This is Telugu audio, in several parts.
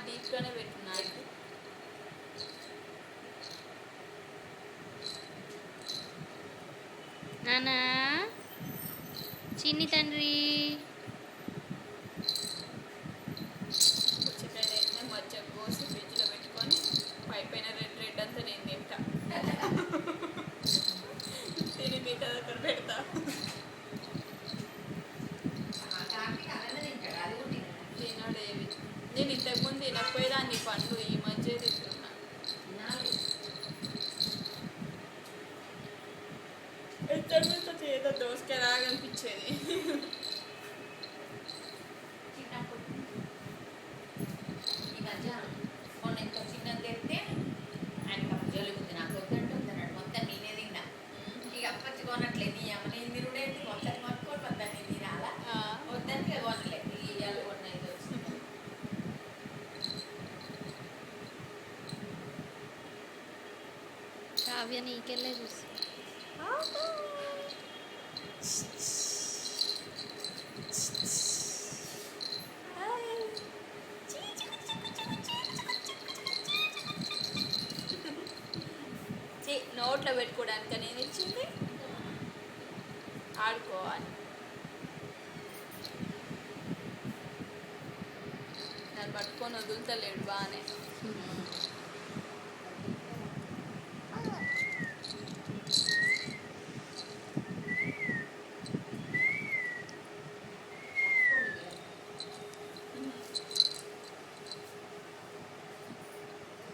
డీప్గానే పెట్టున్నాను. నానా చిన్ని తండ్రి పుచ్చకాయ అయితే మధ్య కోసి ఫ్రిడ్జ్లో పెట్టుకొని పైన రెడ్ అంతా నేను తింటా. తిని మిగతా అక్కడ పెడతా. తినడేవి నేను ఇంతకుముందు తినకపోయేదాన్ని పండ్లు, ఈ మధ్య తింటున్నా. ఎక్కడ ఏదో దోసకాయ లాగా అనిపించేది. ఈ మధ్య మొన్న ఇంత చిన్నది తెస్తే ఆయన జలుబుంది, నాకు వద్దంటే వద్దన్నాడు. మొత్తం నేనే తిన్నా. ఇక అప్పచ్చి కొనట్లేదు. నీ అమ్మ నేను తిరుడేంటి, మొత్తం కొనుక్కోని మొత్తం నేను తినాలా వద్దని ఇక కొనలే. ఇవాళ కొన్న ఇది వచ్చింది. కావ్య నీకెళ్ళే చూసి నోట్లో పెట్టుకోవడానికి నేను ఇచ్చింది. ఆడుకోవాలి. నన్ను పట్టుకొని వదులుతలేడు బాగానే.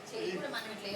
చేయి కూడా మనం ఇట్లా